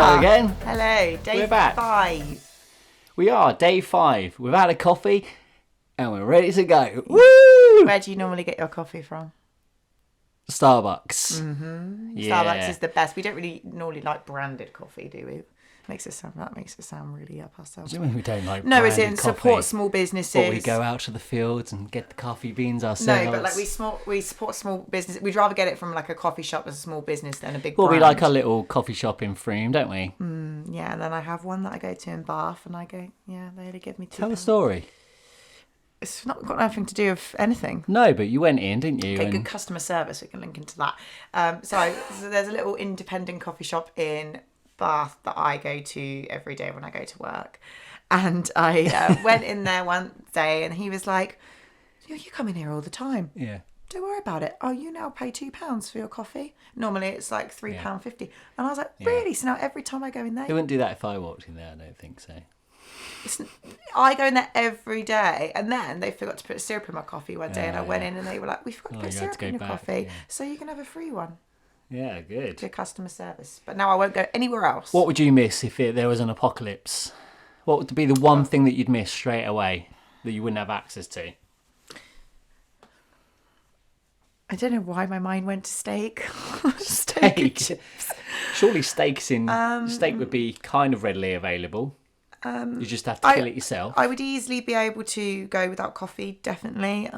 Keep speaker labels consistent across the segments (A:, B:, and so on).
A: Hello again.
B: Hello, day
A: We're back.
B: 5.
A: We are day 5. We've had a coffee and we're ready to go. Woo!
B: Where do you normally get your coffee from?
A: Starbucks. Yeah.
B: Starbucks is the best. We don't really normally like branded coffee, do we? Makes it sound really up ourselves.
A: Do you mean we don't like
B: No, it's
A: branded
B: in
A: coffee?
B: support small businesses.
A: But we go out to the fields and get the coffee beans ourselves.
B: No, but like we support small business. We'd rather get it from like a coffee shop as a small business than a big
A: Well,
B: brand.
A: we like our little coffee shop in Frome, don't we?
B: Yeah, and then I have one that I go to in Bath, and I go, yeah, they only give me £2.
A: Tell the story.
B: It's not got nothing to do with anything.
A: No, but you went in, didn't you?
B: Okay,
A: And
B: good customer service. We can link into that. So there's a little independent coffee shop in Bath that I go to every day when I go to work. And I went in there one day and he was like, you come in here all the time.
A: Yeah.
B: Don't worry about it. Oh, you now pay £2 for your coffee. Normally it's like £3.50. And I was like, really? So now every time I go in there...
A: They wouldn't do that if I walked in there, I don't think so.
B: I go in there every day, and then they forgot to put syrup in my coffee one day, and I went in and they were like, we forgot to put
A: you had to
B: syrup
A: go
B: in your
A: back,
B: coffee,
A: yeah.
B: so you can have a free one.
A: Yeah, good.
B: To customer service. But now I won't go anywhere else.
A: What would you miss if there was an apocalypse? What would be the one thing that you'd miss straight away that you wouldn't have access to?
B: I don't know why my mind went to steak.
A: Steak. Surely steak would be kind of readily available. You just have to kill it yourself.
B: I would easily be able to go without coffee, definitely.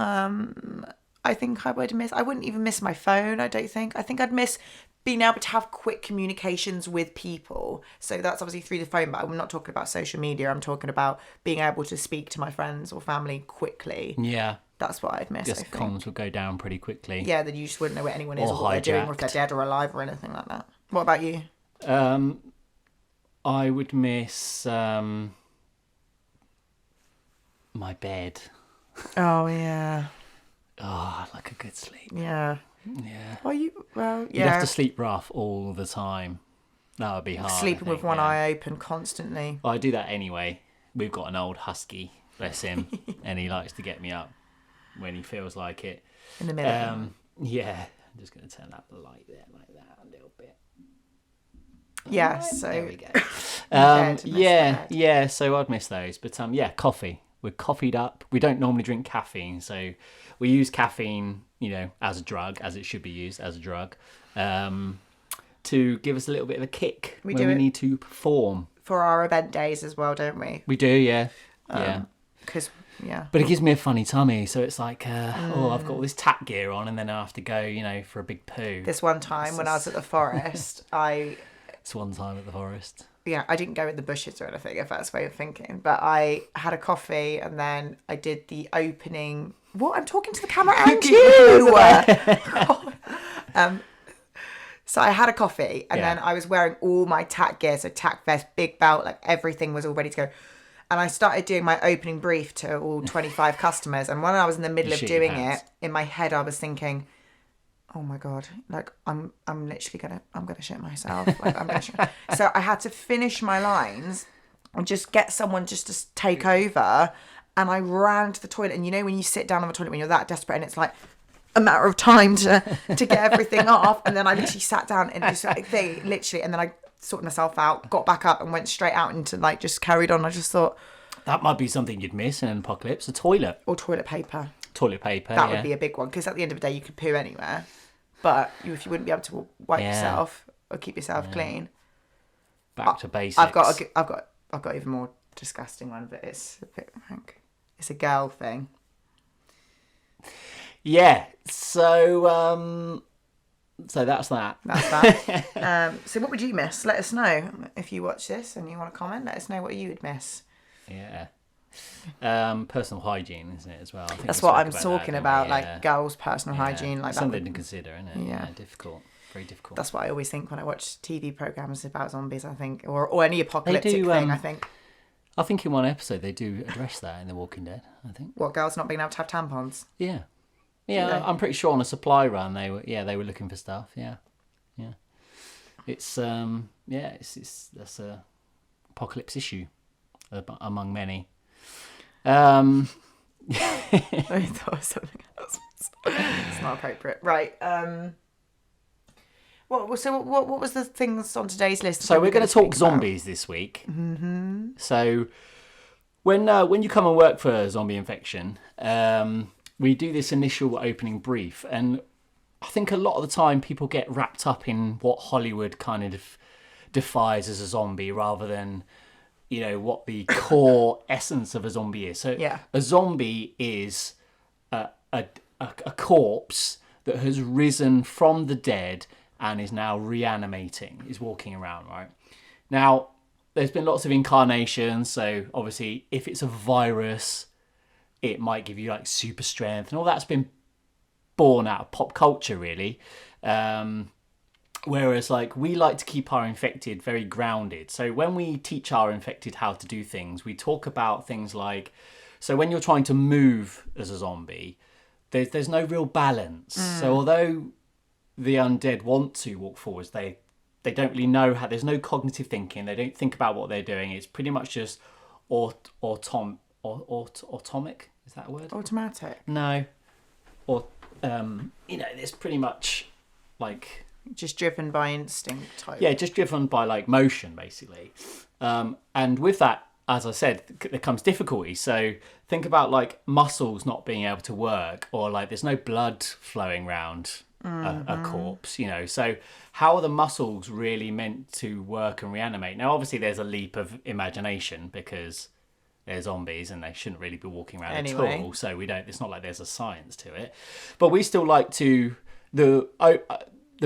B: I think I would miss... I wouldn't even miss my phone, I don't think. I think I'd miss being able to have quick communications with people. So that's obviously through the phone, but I'm not talking about social media. I'm talking about being able to speak to my friends or family quickly.
A: Yeah.
B: That's what I'd miss, I think.
A: Comms would go down pretty quickly.
B: Yeah, then you just wouldn't know where anyone is
A: Or
B: or what they're doing, or if
A: hijacked.
B: they're dead or alive or anything like that. What about you?
A: I would miss my bed.
B: Oh, yeah.
A: Oh, I'd like a good sleep.
B: Yeah.
A: Yeah.
B: Well, yeah.
A: You'd have to sleep rough all the time. That would be hard.
B: Sleeping with one eye open constantly.
A: Well, I do that anyway. We've got an old husky, bless him, and he likes to get me up when he feels like it.
B: In the middle.
A: Yeah. I'm just going to turn up the light there like that a little bit.
B: Yeah,
A: Right,
B: so...
A: there we go.
B: Yeah,
A: yeah, so I'd miss those. But yeah, coffee. We're coffeed up. We don't normally drink caffeine, so we use caffeine, as a drug, as it should be used as a drug, to give us a little bit of a kick when we need to perform.
B: For our event days as well, don't we?
A: We do, yeah. Yeah.
B: Because, yeah.
A: But it gives me a funny tummy, so it's like, I've got all this tack gear on, and then I have to go, for a big poo.
B: This one time when I was at the forest,
A: It's one time at the forest.
B: Yeah, I didn't go in the bushes or anything, if that's the way of thinking. But I had a coffee and then I did the opening... What? I'm talking to the camera and you! So I had a coffee and then I was wearing all my tack gear, so tack vest, big belt, like everything was all ready to go. And I started doing my opening brief to all 25 customers. And when I was in the middle of doing it, in my head I was thinking... Oh my God, like I'm literally gonna shit myself. Like I'm gonna shit. So I had to finish my lines and just get someone just to take over. And I ran to the toilet. And when you sit down on the toilet when you're that desperate and it's like a matter of time to get everything off. And then I literally sat down and just and then I sorted myself out, got back up and went straight out into just carried on. I just thought.
A: That might be something you'd miss in an apocalypse, a toilet.
B: Or toilet paper.
A: Toilet paper,
B: That would be a big one because at the end of the day you could poo anywhere. But if you wouldn't be able to wipe yourself or keep yourself clean,
A: back to basics.
B: I've got even more disgusting one, but it's a bit it's a girl thing.
A: Yeah. So that's that.
B: That's that. So what would you miss? Let us know if you watch this and you want to comment. Let us know what you would miss.
A: Yeah. Personal hygiene, isn't it, as well? I think
B: that's what I'm talking about, like girls' personal hygiene, like
A: something to consider, isn't it?
B: Yeah,
A: difficult, very difficult.
B: That's what I always think when I watch TV programs about zombies. I think, or any apocalyptic thing.
A: I think in one episode they do address that in The Walking Dead. I think.
B: What, girls not being able to have tampons?
A: Yeah. I'm pretty sure on a supply run they were looking for stuff. Yeah. It's that's a apocalypse issue among many. I
B: thought it was something else. It's not appropriate. Right. What was the things on today's list?
A: So we're going to talk zombies this week.
B: Mm-hmm.
A: So when you come and work for Zombie Infection, we do this initial opening brief, and I think a lot of the time people get wrapped up in what Hollywood kind of defines as a zombie rather than, what the core essence of a zombie is. So a zombie is a corpse that has risen from the dead and is now reanimating, is walking around, right? Now, there's been lots of incarnations, so obviously if it's a virus, it might give you like super strength, and all that's been born out of pop culture, really. Whereas like we like to keep our infected very grounded. So when we teach our infected how to do things, we talk about things like, so when you're trying to move as a zombie, there's no real balance. So although the undead want to walk forwards, they don't really know how. There's no cognitive thinking. They don't think about what they're doing. It's pretty much just automic. Is that a word?
B: Automatic.
A: No. Or it's pretty much like
B: just driven by instinct type.
A: Yeah, just driven by like motion basically. And with that, as I said, there comes difficulty. So think about like muscles not being able to work, or like there's no blood flowing around a corpse, So how are the muscles really meant to work and reanimate? Now, obviously, there's a leap of imagination because they're zombies and they shouldn't really be walking around at all. So we don't. It's not like there's a science to it, but we still like to the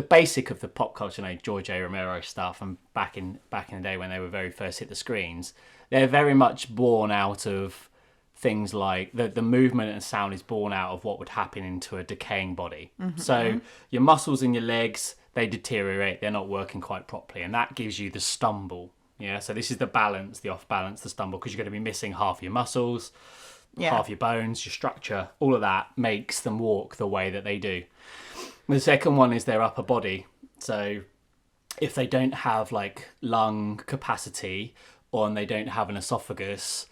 A: basic of the pop culture, George A. Romero stuff, and back in the day when they were very first hit the screens, they're very much born out of things like the movement and sound is born out of what would happen into a decaying body. So your muscles in your legs, they deteriorate, they're not working quite properly, and that gives you the stumble. So this is the balance, the off balance, the stumble, because you're going to be missing half your muscles, half your bones, your structure. All of that makes them walk the way that they do. The second one is their upper body. So if they don't have like lung capacity, or they don't have an esophagus,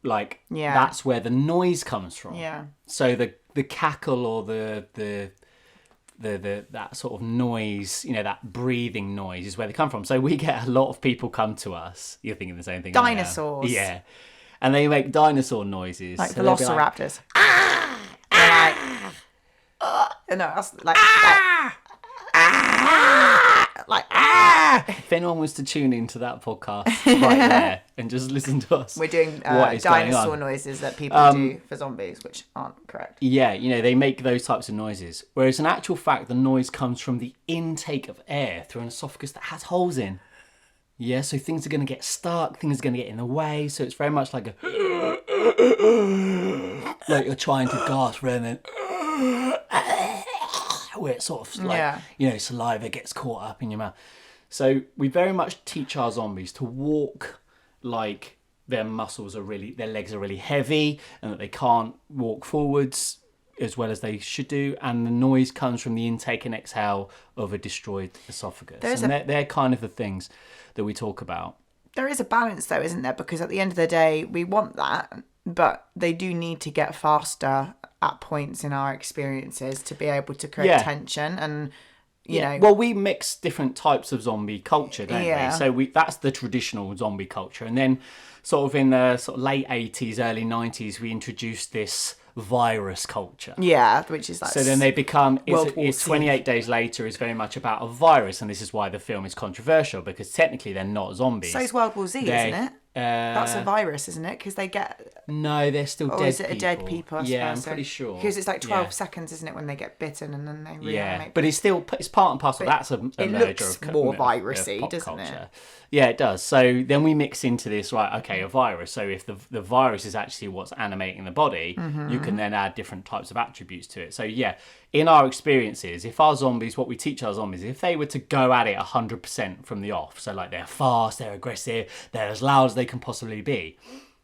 A: that's where the noise comes from. So the cackle or the that sort of noise, that breathing noise is where they come from. So we get a lot of people come to us. You're thinking the same thing.
B: Dinosaurs.
A: Yeah. And they make dinosaur noises.
B: Like velociraptors.
A: If anyone was to tune into that podcast right there and just listen to us,
B: we're doing dinosaur noises that people do for zombies, which aren't correct.
A: Yeah, they make those types of noises. Whereas in actual fact, the noise comes from the intake of air through an esophagus that has holes in. Yeah, so things are going to get stuck, things are going to get in the way. So it's very much like like you're trying to gasp and then where it's sort of like, saliva gets caught up in your mouth. So we very much teach our zombies to walk like their legs are really heavy and that they can't walk forwards as well as they should do. And the noise comes from the intake and exhale of a destroyed esophagus. They're kind of the things that we talk about.
B: There is a balance though, isn't there? Because at the end of the day, we want that, but they do need to get faster at points in our experiences to be able to create tension and
A: well, we mix different types of zombie culture, don't we? So that's the traditional zombie culture, and then sort of in the sort of late 80s, early 90s, we introduced this virus culture.
B: Yeah, which is like...
A: So then they become... It's 28 Days Later is very much about a virus, and this is why the film is controversial, because technically they're not zombies.
B: So is World War Z, isn't it? That's a virus, isn't it? Because they get...
A: No, they're still dead people. Or is it
B: a dead people?
A: I'm pretty sure.
B: Because it's like 12 seconds, isn't it, when they get bitten and then they reanimate.
A: But it's part and parcel. That's a merger
B: looks more virusy, doesn't
A: culture.
B: It?
A: Yeah, it does. So then we mix into this, right, okay, a virus. So if the virus is actually what's animating the body, you can then add different types of attributes to it. So in our experiences, if our zombies, what we teach our zombies, if they were to go at it 100% from the off, so like they're fast, they're aggressive, they're as loud as they can possibly be,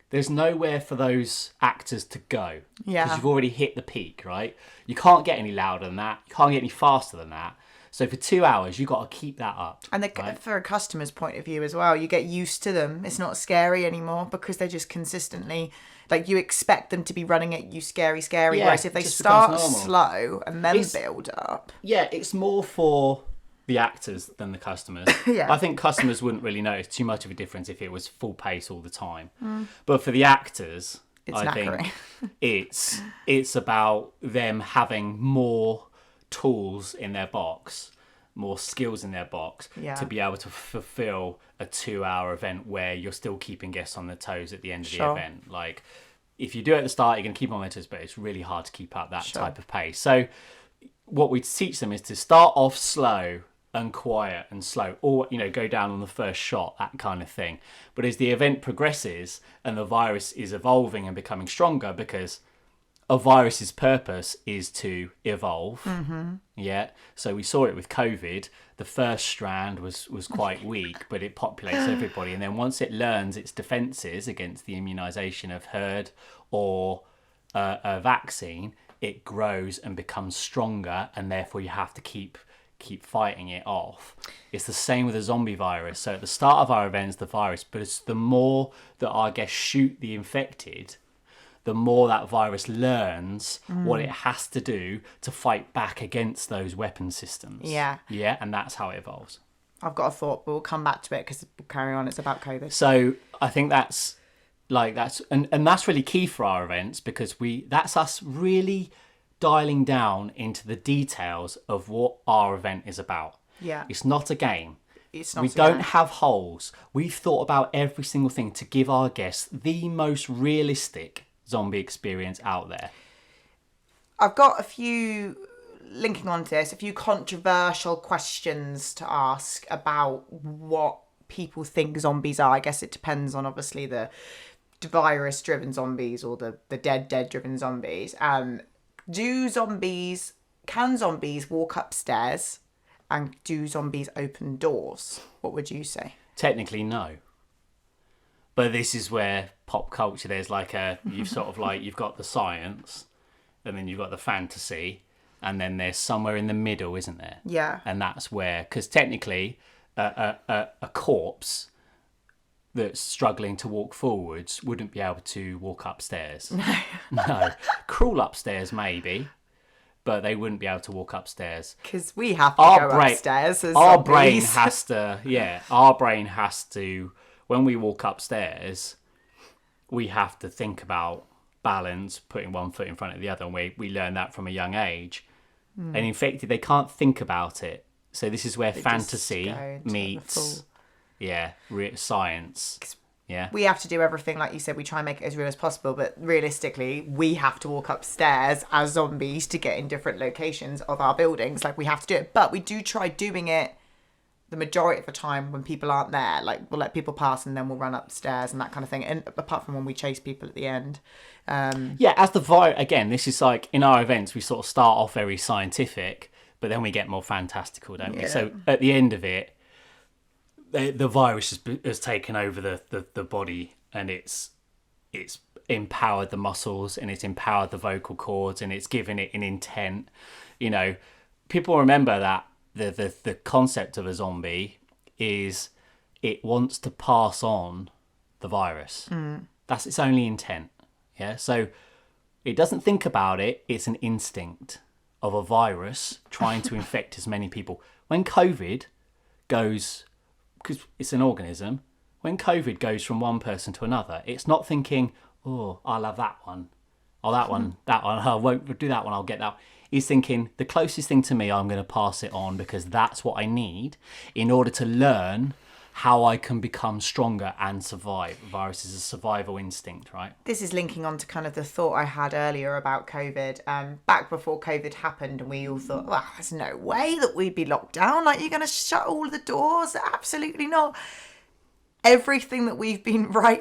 A: there's nowhere for those actors to go.
B: Yeah.
A: Because you've already hit the peak, right? You can't get any louder than that. You can't get any faster than that. So for 2 hours, you've got to keep that up.
B: And for a customer's point of view as well, you get used to them. It's not scary anymore because they're just consistently... Like, you expect them to be running at you scary.
A: Yeah,
B: whereas if they start slow and then build up...
A: Yeah, it's more for the actors than the customers.
B: Yeah.
A: I think customers wouldn't really notice too much of a difference if it was full pace all the time. But for the actors,
B: It's
A: I
B: knackering.
A: think it's about them having more tools in their box, more skills in their box
B: Yeah.
A: to be able to fulfill a 2-hour event where you're still keeping guests on their toes at the end of the
B: Sure.
A: event. Like, if you do it at the start, you're going to keep on their toes, but it's really hard to keep up that
B: Sure.
A: type of pace. So what we teach them is to start off slow and quiet and slow, or go down on the first shot, that kind of thing. But as the event progresses and the virus is evolving and becoming stronger, because a virus's purpose is to evolve. Yeah, so we saw it with COVID. The first strand was quite weak, but it populates everybody, and then once it learns its defenses against the immunization of herd or a vaccine, it grows and becomes stronger, and therefore you have to keep fighting it off. It's the same with the zombie virus. So at the start of our events, the virus, but it's the more that our guests shoot the infected, the more that virus learns what it has to do to fight back against those weapon systems.
B: Yeah.
A: Yeah, and that's how it evolves.
B: I've got a thought, but we'll come back to it because we'll carry on. It's about COVID.
A: So I think that's really key for our events, because that's us really dialing down into the details of what our event is about.
B: Yeah.
A: It's not a game.
B: It's not
A: We
B: a
A: don't
B: game.
A: have holes. We've thought about every single thing to give our guests the most realistic zombie experience out there.
B: I've got a few, linking on to this, a few controversial questions to ask about what people think zombies are. I guess it depends on, obviously, the virus-driven zombies or the dead-driven zombies. Can zombies walk upstairs, and do zombies open doors? What would you say?
A: Technically, no. But this is where pop culture, there's you've got the science, and then you've got the fantasy, and then there's somewhere in the middle, isn't there?
B: Yeah.
A: And that's where, because technically a corpse that's struggling to walk forwards wouldn't be able to walk upstairs. No. Crawl upstairs maybe, but they wouldn't be able to walk upstairs.
B: Because we have to go upstairs as
A: our
B: zombies.
A: Our brain has to, when we walk upstairs, we have to think about balance, putting one foot in front of the other, and we learn that from a young age. And infected, they can't think about it. So this is where fantasy meets science. Yeah.
B: We have to do everything, like you said, we try and make it as real as possible, but realistically, we have to walk upstairs as zombies to get in different locations of our buildings. Like, we have to do it. But we do try doing it the majority of the time when people aren't there. Like, we'll let people pass and then we'll run upstairs and that kind of thing. And apart from when we chase people at the end.
A: As the virus, again, this is like, in our events, we sort of start off very scientific, but then we get more fantastical, don't we? So at the end of it, the virus has taken over the body, and it's empowered the muscles, and it's empowered the vocal cords, and it's given it an intent. People remember that the concept of a zombie is it wants to pass on the virus. That's its only intent. Yeah, so it doesn't think about it. It's an instinct of a virus trying to infect as many people. When COVID goes, because it's an organism, when COVID goes from one person to another, it's not thinking, oh, I'll have that one. Oh, that one. I won't do that one. I'll get that. He's thinking, the closest thing to me, I'm going to pass it on, because that's what I need in order to learn how I can become stronger and survive. The virus is a survival instinct, right?
B: This is linking on to kind of the thought I had earlier about COVID. Back before COVID happened, and we all thought, well, there's no way that we'd be locked down. Like, you're going to shut all the doors? Absolutely not. Everything that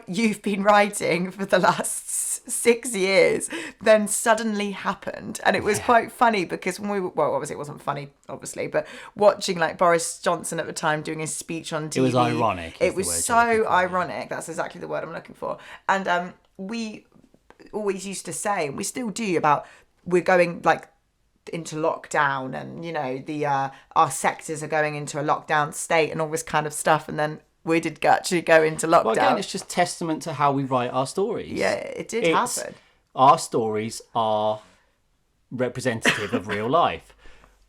B: you've been writing for the last 6 years then suddenly happened. And it was quite funny, because when obviously it wasn't funny, obviously, but watching like Boris Johnson at the time doing his speech on TV.
A: It was ironic.
B: It was so ironic. That's exactly the word I'm looking for. And we always used to say, and we still do, about we're going like into lockdown, and our sectors are going into a lockdown state and all this kind of stuff, and then we did actually go into lockdown.
A: Well, again, it's just testament to how we write our stories.
B: Yeah, it did happen.
A: Our stories are representative of real life.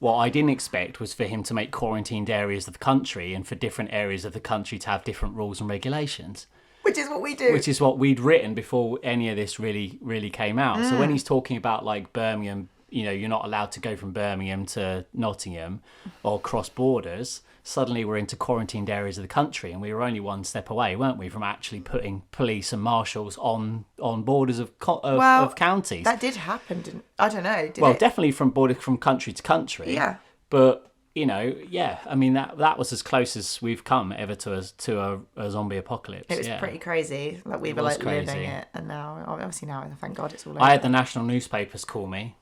A: what I didn't expect was for him to make quarantined areas of the country and for different areas of the country to have different rules and regulations.
B: Which is what we do.
A: Which is what we'd written before any of this really came out. So when he's talking about like Birmingham, you're not allowed to go from Birmingham to Nottingham or cross borders, suddenly we're into quarantined areas of the country, and we were only one step away, weren't we, from actually putting police and marshals on borders of counties.
B: That did happen, I don't know.
A: Definitely from country to country.
B: Yeah.
A: But I mean that was as close as we've come ever to a zombie apocalypse.
B: It was pretty crazy. Like we were living it, and now thank God it's all over.
A: I had the national newspapers call me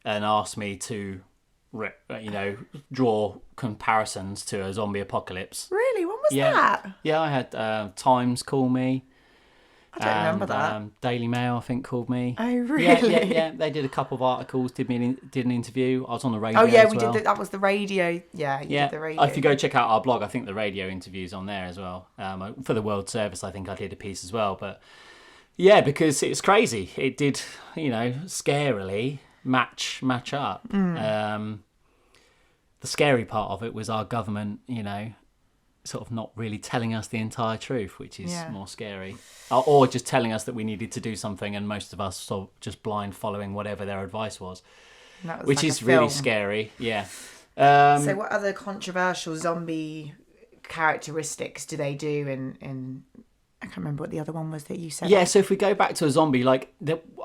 A: and ask me to draw comparisons to a zombie apocalypse.
B: Really? When was that?
A: Yeah, I had Times call me.
B: I don't remember that.
A: Daily Mail, I think, called me.
B: Oh, really?
A: Yeah. They did a couple of articles, did an interview. I was on the radio.
B: Oh, yeah,
A: we
B: did. That was the radio. Yeah, you did the radio.
A: If you go check out our blog, I think the radio interview's on there as well. For the World Service, I think I did a piece as well. But yeah, because it's crazy. It did, scarily match up. The scary part of it was our government, sort of not really telling us the entire truth, which is more scary, or just telling us that we needed to do something, and most of us sort of just blind following whatever their advice was, which
B: like
A: is really scary.
B: So what other controversial zombie characteristics do they do in I can't remember what the other one was that you said.
A: So if we go back to a zombie, I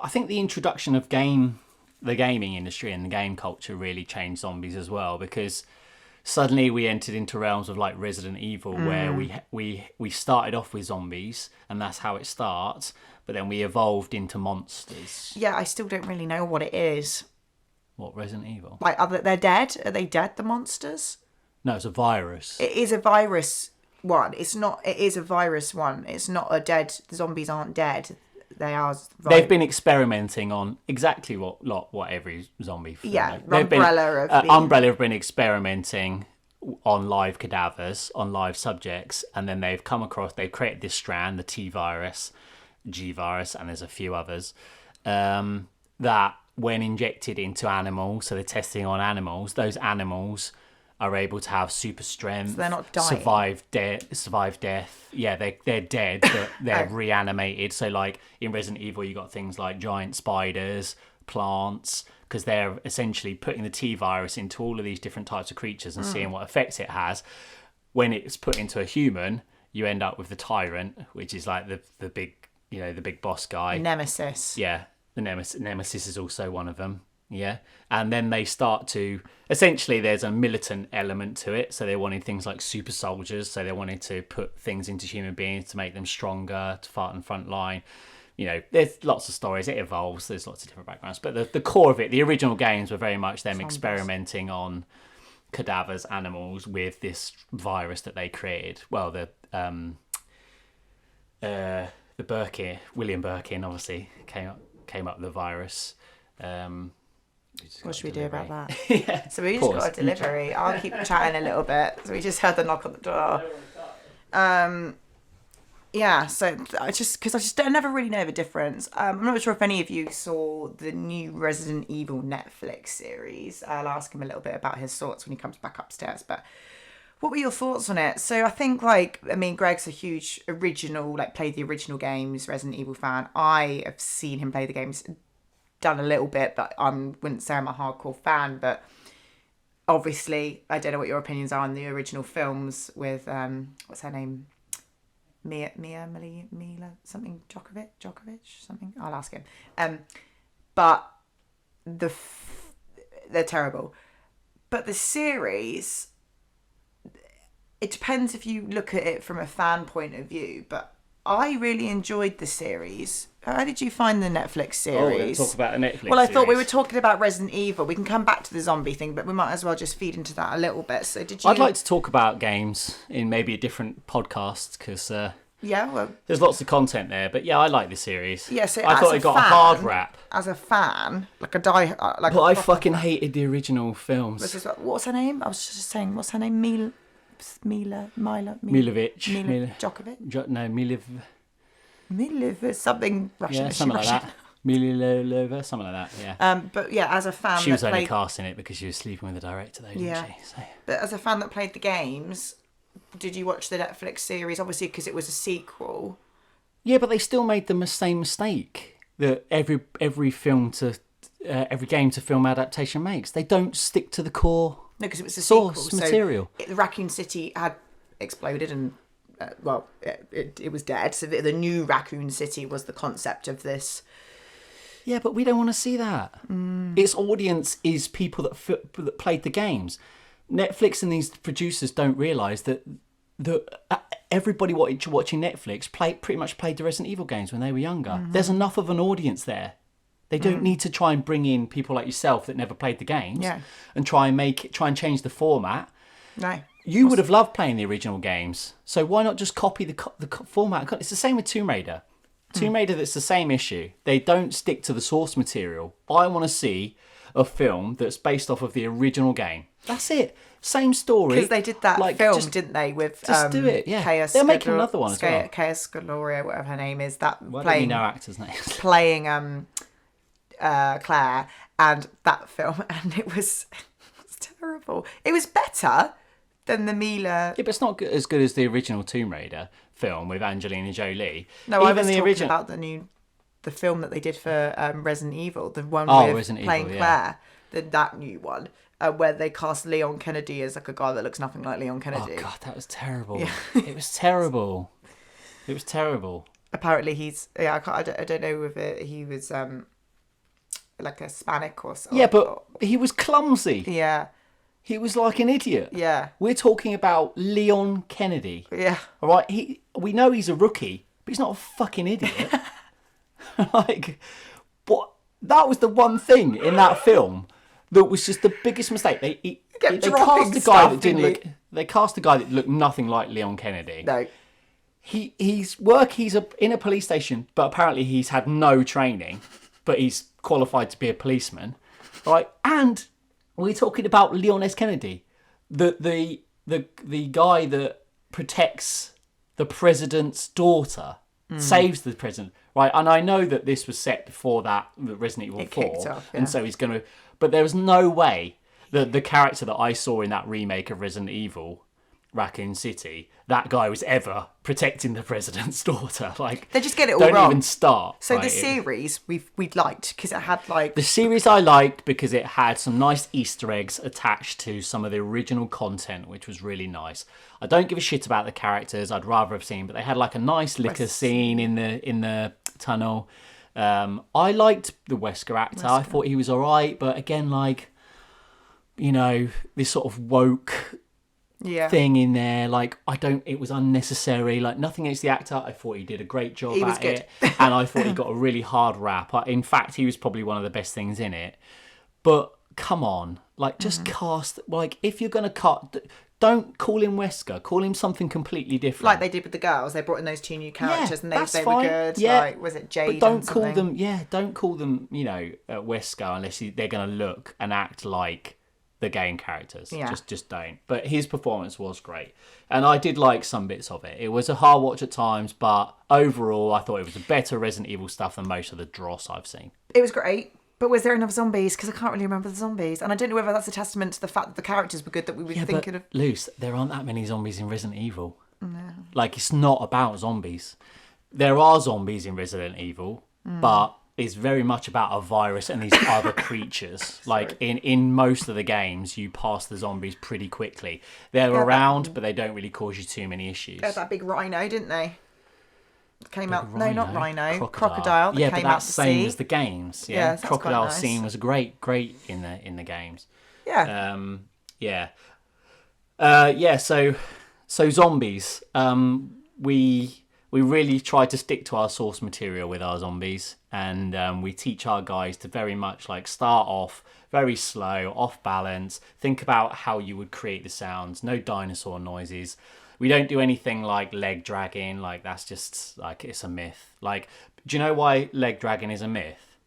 A: think the introduction of the gaming industry and the game culture really changed zombies as well, because suddenly we entered into realms of like Resident Evil, where we started off with zombies and that's how it starts, but then we evolved into monsters.
B: Yeah, I still don't really know what it is.
A: What, Resident Evil?
B: Like, they're dead? Are they dead, the monsters?
A: No, it's a virus.
B: It is a virus one. It is a virus one. It's not a dead, the zombies aren't dead. They are.
A: They've been experimenting on exactly what every zombie film.
B: Yeah,
A: Umbrella have been experimenting on live cadavers, on live subjects, and then they've created this strand, the T virus, G virus, and there's a few others, that when injected into animals, so they're testing on animals, those animals are able to have super strength.
B: So they're not dying.
A: Survive death. Yeah, they're dead, but they're reanimated. So like in Resident Evil, you got things like giant spiders, plants, because they're essentially putting the T virus into all of these different types of creatures and seeing what effects it has. When it's put into a human, you end up with the tyrant, which is like the big, the big boss guy.
B: Nemesis.
A: Yeah, the Nemesis is also one of them. Yeah, and then they start to essentially there's a militant element to it, so they wanted things like super soldiers, so they wanted to put things into human beings to make them stronger, to fight on the front line. There's lots of stories, it evolves, there's lots of different backgrounds, but the core of it, the original games were very much them experimenting on cadavers, animals, with this virus that they created. Well, the William Birkin obviously came up with the virus.
B: What should we do about that?
A: Yeah.
B: So we just got a delivery. I'll keep chatting a little bit. So we just heard the knock on the door. So I never really know the difference. I'm not sure if any of you saw the new Resident Evil Netflix series. I'll ask him a little bit about his thoughts when he comes back upstairs. But what were your thoughts on it? So I think Greg's a huge played the original games, Resident Evil fan. I have seen him play the games, done a little bit, but I wouldn't say I'm a hardcore fan. But obviously, I don't know what your opinions are on the original films with what's her name, Mila something Djokovic something. I'll ask him. But they're terrible. But the series, it depends if you look at it from a fan point of view. But I really enjoyed the series. How did you find the Netflix series?
A: Let's talk about the Netflix
B: Well, I thought we were talking about Resident Evil. We can come back to the zombie thing, but we might as well just feed into that a little bit. So did you...
A: I'd like to talk about games in maybe a different podcast, because there's lots of content there. But yeah, I like the series.
B: Yeah, so
A: I thought it got a hard rap.
B: As a fan,
A: but I fucking hated the original films.
B: What's her name? I was just saying, what's her name? Milovic.
A: Djokovic.
B: Miliv something Russian.
A: Yeah, something like that. Mililova, something like that. Yeah.
B: But yeah, as a fan,
A: She was
B: that
A: only
B: played,
A: casting it because she was sleeping with the director, though, didn't she? So.
B: but as a fan that played the games, did you watch the Netflix series? Obviously, because it was a sequel.
A: Yeah, but they still made the same mistake that every film to every game to film adaptation makes. They don't stick to the core.
B: No, because it was a
A: source
B: sequel.
A: material.
B: So Raccoon City had exploded and, it was dead. So the new Raccoon City was the concept of this.
A: Yeah, but we don't want to see that. Its audience is people that played the games. Netflix and these producers don't realise that everybody watching Netflix pretty much played the Resident Evil games when they were younger. There's enough of an audience there. They don't need to try and bring in people like yourself that never played the games and try and change the format.
B: No.
A: You would have loved playing the original games, so why not just copy the format? It's the same with Tomb Raider. Tomb Raider, that's the same issue. They don't stick to the source material. I want to see a film that's based off of the original game. That's it. Same story.
B: Because they did that film, didn't they? With
A: just do it. Yeah,
B: Chaos
A: they're making another one as well.
B: Chaos Gloria, whatever her name is. That
A: Why
B: playing
A: don't we know actors' names?
B: Playing Claire, and that film, and it was terrible. It was better than the Mila.
A: Yeah, but it's not as good as the original Tomb Raider film with Angelina Jolie.
B: No, I was talking about the film that they did for Resident Evil, the one with
A: Resident
B: playing
A: Evil,
B: Claire, that new one, where they cast Leon Kennedy as like a guy that looks nothing like Leon Kennedy.
A: Oh god, that was terrible. Yeah. It was terrible. It was terrible.
B: Apparently, he's I don't know if he was like a Hispanic or something.
A: Yeah, but he was clumsy.
B: Yeah.
A: He was like an idiot.
B: Yeah.
A: We're talking about Leon Kennedy.
B: Yeah.
A: All right. We know he's a rookie, but he's not a fucking idiot. Like, what? That was the one thing in that film that was just the biggest mistake. They cast a guy that didn't look. They cast a guy that looked nothing like Leon Kennedy.
B: No.
A: He's in a police station, but apparently he's had no training, but he's qualified to be a policeman, right? And we're talking about Leon S. Kennedy, the guy that protects the president's daughter, saves the president, right? And I know that this was set before that Resident Evil 4, and so he's going to. But there was no way that the character that I saw in that remake of Resident Evil, Raccoon City, that guy was ever protecting the president's daughter. Like,
B: they just get it all
A: don't
B: wrong.
A: Even start.
B: So right? The series we'd liked because it had like
A: the series I liked because it had some nice Easter eggs attached to some of the original content, which was really nice. I don't give a shit about the characters. I'd rather have seen, but they had like a nice liquor scene in the tunnel. I liked the Wesker actor. I thought he was all right, but again, like, you know, this sort of woke thing in there, like, it was unnecessary. Like, nothing against the actor. I thought he did a great job at it, and I thought he got a really hard rap. In fact, he was probably one of the best things in it. But come on, like, just cast, like, if you're gonna cut, don't call him Wesker, call him something completely different,
B: like they did with the girls. They brought in those two new characters, and they
A: fine.
B: Were good.
A: Yeah,
B: like, was it Jade?
A: But don't call them, you know, Wesker unless they're gonna look and act like the game characters. Just don't. But his performance was great, and I did like some bits of it. It was a hard watch at times, but overall I thought it was a better Resident Evil stuff than most of the dross I've seen.
B: It was great, but was there enough zombies? Because I can't really remember the zombies, and I don't know whether that's a testament to the fact that the characters were good that we were thinking of.
A: Luce, there aren't that many zombies in Resident Evil. No. Like, it's not about zombies. There are zombies in Resident Evil, but it's very much about a virus and these other creatures. Like, in most of the games, you pass the zombies pretty quickly. They're around, but they don't really cause you too many issues.
B: They had that big rhino, didn't they? Came out.
A: Rhino?
B: No, not rhino. Crocodile. That came
A: but that's
B: the same
A: as the games. Yeah, crocodile
B: nice.
A: scene was great in the games.
B: Yeah.
A: So zombies. We really try to stick to our source material with our zombies, and we teach our guys to very much like start off very slow, off balance. Think about how you would create the sounds. No dinosaur noises. We don't do anything like leg dragging. Like, that's just like, it's a myth. Like, do you know why leg dragging is a myth?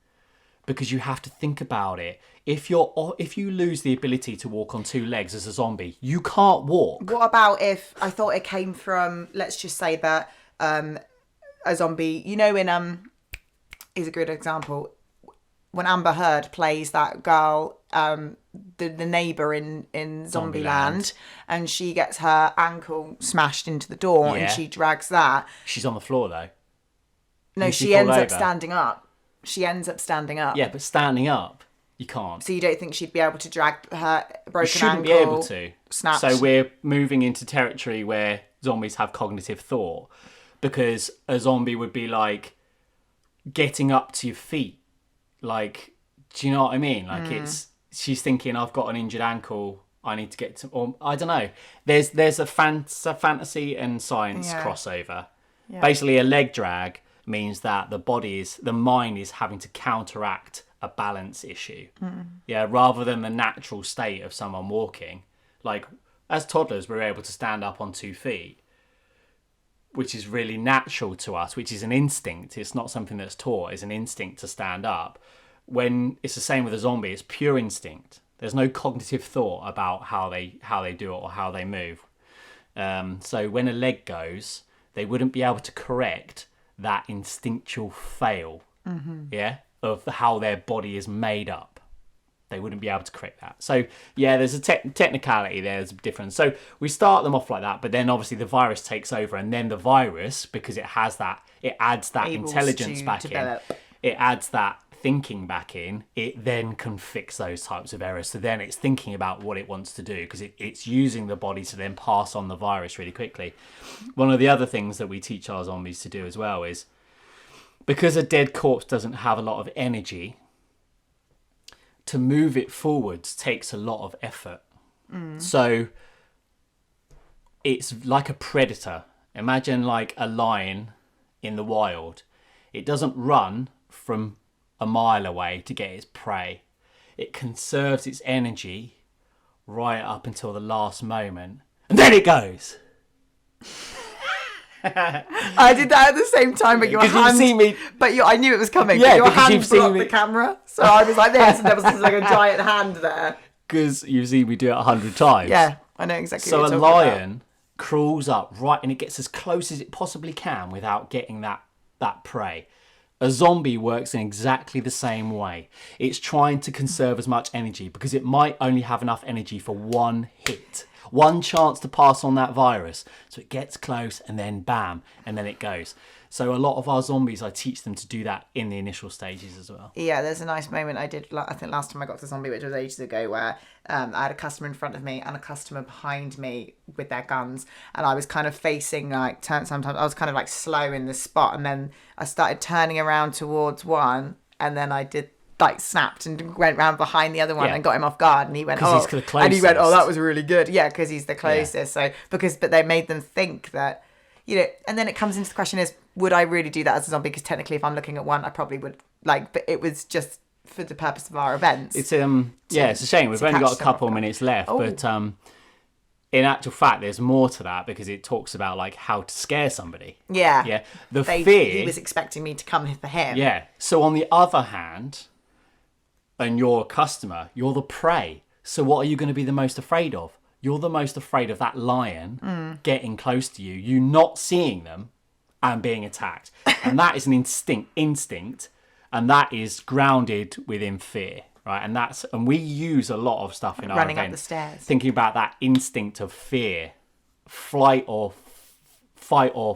A: Because you have to think about it. If you lose the ability to walk on two legs as a zombie, you can't walk.
B: What about if I thought it came from? Let's just say that a zombie. You know, in is a good example. When Amber Heard plays that girl, the neighbour in Zombieland, and she gets her ankle smashed into the door and she drags that.
A: She's on the floor though.
B: No, she ends up standing up. Yeah,
A: but standing up, you can't.
B: So you don't think she'd be able to drag her broken ankle?
A: She shouldn't be able to.
B: Snapped.
A: So we're moving into territory where zombies have cognitive thought, because a zombie would be like getting up to your feet. Like, do you know what I mean? Like she's thinking, I've got an injured ankle, I need to get to, or I don't know. There's a fantasy and science crossover. Yeah. Basically, a leg drag means that the mind is having to counteract a balance issue. Yeah, rather than the natural state of someone walking. Like, as toddlers, we're able to stand up on 2 feet, which is really natural to us, which is an instinct. It's not something that's taught. It's an instinct to stand up. When it's the same with a zombie, it's pure instinct. There's no cognitive thought about how they do it or how they move. So when a leg goes, they wouldn't be able to correct that instinctual fail, of how their body is made up. They wouldn't be able to correct that. So, yeah, there's a technicality there. There's a difference. So we start them off like that, but then obviously the virus takes over, and then the virus, because it adds that intelligence back in. It adds that thinking back in. It then can fix those types of errors. So then it's thinking about what it wants to do, because it's using the body to then pass on the virus really quickly. One of the other things that we teach our zombies to do as well is, because a dead corpse doesn't have a lot of energy, to move it forwards takes a lot of effort. So it's like a predator. Imagine like a lion in the wild. It doesn't run from a mile away to get its prey. It conserves its energy right up until the last moment, and then it goes.
B: I did that at the same time, but your hand.
A: See me.
B: But I knew it was coming.
A: Yeah,
B: but your
A: because
B: hand
A: you've seen
B: blocked
A: me.
B: the camera, so I was like this, and there was just like a giant hand there.
A: Because you've seen me do it 100 times.
B: Yeah, I know exactly.
A: So
B: what
A: a
B: you're
A: lion crawls up right, and it gets as close as it possibly can without getting that prey. A zombie works in exactly the same way. It's trying to conserve as much energy, because it might only have enough energy for one hit. One chance to pass on that virus. So it gets close, and then bam, and then it goes. So a lot of our zombies, I teach them to do that in the initial stages as well.
B: Yeah, there's a nice moment I did, I think last time I got to zombie, which was ages ago, where I had a customer in front of me and a customer behind me with their guns, and I was kind of facing, like, sometimes I was kind of like slow in the spot, and then I started turning around towards one, and then I did like snapped and went round behind the other one and got him off guard, and he went,
A: oh,
B: and he went, oh, that was really good. Yeah, because he's the closest. So but they made them think that, you know, and then it comes into the question is, would I really do that as a zombie? Because technically, if I'm looking at one, I probably would, like, but it was just for the purpose of our events.
A: It's it's a shame. We've only got a couple of minutes left, but in actual fact, there's more to that, because it talks about like how to scare somebody.
B: Yeah.
A: The fear.
B: He was expecting me to come for him.
A: Yeah. So on the other hand, and you're a customer, you're the prey. So what are you going to be the most afraid of? You're the most afraid of that lion getting close to you, you not seeing them, and being attacked. And that is an instinct, and that is grounded within fear, right? And we use a lot of stuff in our
B: running
A: events,
B: up the stairs,
A: thinking about that instinct of fear, fight or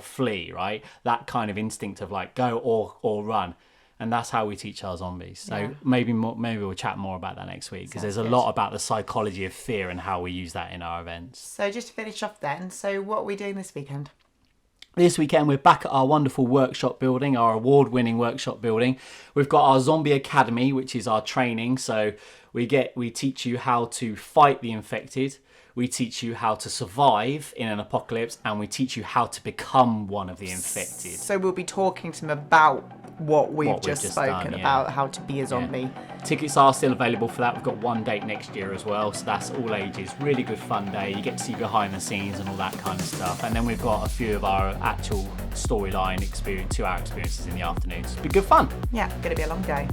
A: flee, right? That kind of instinct of like go or run. And that's how we teach our zombies. So maybe we'll chat more about that next week, because there's a lot about the psychology of fear and how we use that in our events.
B: So just to finish off then, so what are we doing this weekend?
A: This weekend, we're back at our wonderful workshop building, our award-winning workshop building. We've got our Zombie Academy, which is our training. So we teach you how to fight the infected. We teach you how to survive in an apocalypse, and we teach you how to become one of the infected.
B: So we'll be talking to them about what we've just spoken about, how to be a zombie.
A: Yeah. Tickets are still available for that. We've got one date next year as well, so that's all ages. Really good fun day. You get to see behind the scenes and all that kind of stuff. And then we've got a few of our actual storyline 2-hour experiences in the afternoons. It'll be good fun.
B: Yeah, gonna be a long day.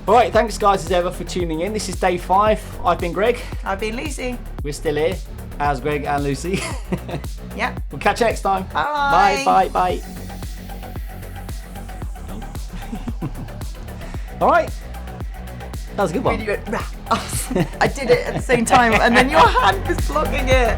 A: All right, thanks guys as ever for tuning in. This is day 5. I've been Greg.
B: I've been Lucy.
A: We're still here as Greg and Lucy.
B: Yeah.
A: We'll catch you next time.
B: Bye.
A: Bye. All right. That was a good one.
B: You went, "Rah." I did it at the same time, and then your hand was blocking it.